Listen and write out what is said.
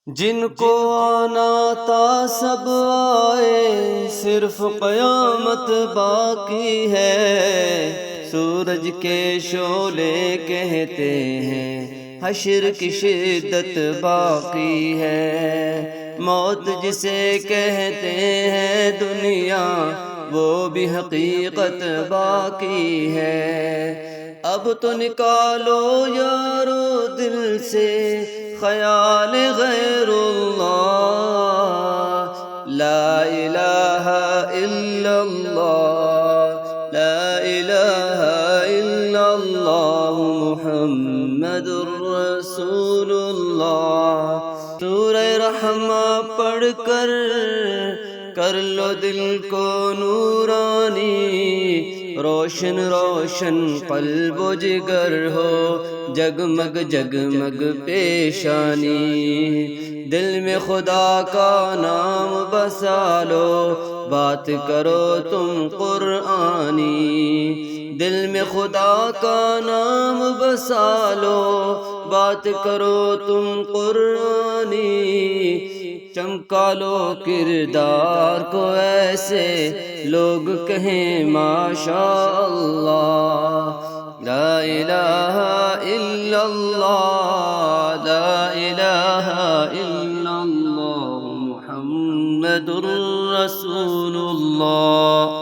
جن کو آنا تھا سب آئے، صرف قیامت باقی ہے۔ سورج کے شعلے کہتے ہیں حشر کی شدت باقی ہے۔ موت جسے کہتے ہیں دنیا، وہ بھی حقیقت باقی ہے۔ اب تو نکالو یارو دل سے خیال غیر اللہ، لا الہ الا اللہ، لا الہ الا اللہ، محمد رسول اللہ۔ سورہ رحمہ پڑھ کر لو دل کو نورانی، روشن روشن قلب و جگر ہو، جگمگ جگمگ پیشانی۔ دل میں خدا کا نام بسا لو، بات کرو تم قرآنی۔ دل میں خدا کا نام بسا لو، بات کرو تم قرآنی۔ چمکا لو کردار کو ایسے لوگ کہیں ماشاء اللہ، لا الہ الا اللہ، لا الہ الا اللہ، محمد رسول اللہ۔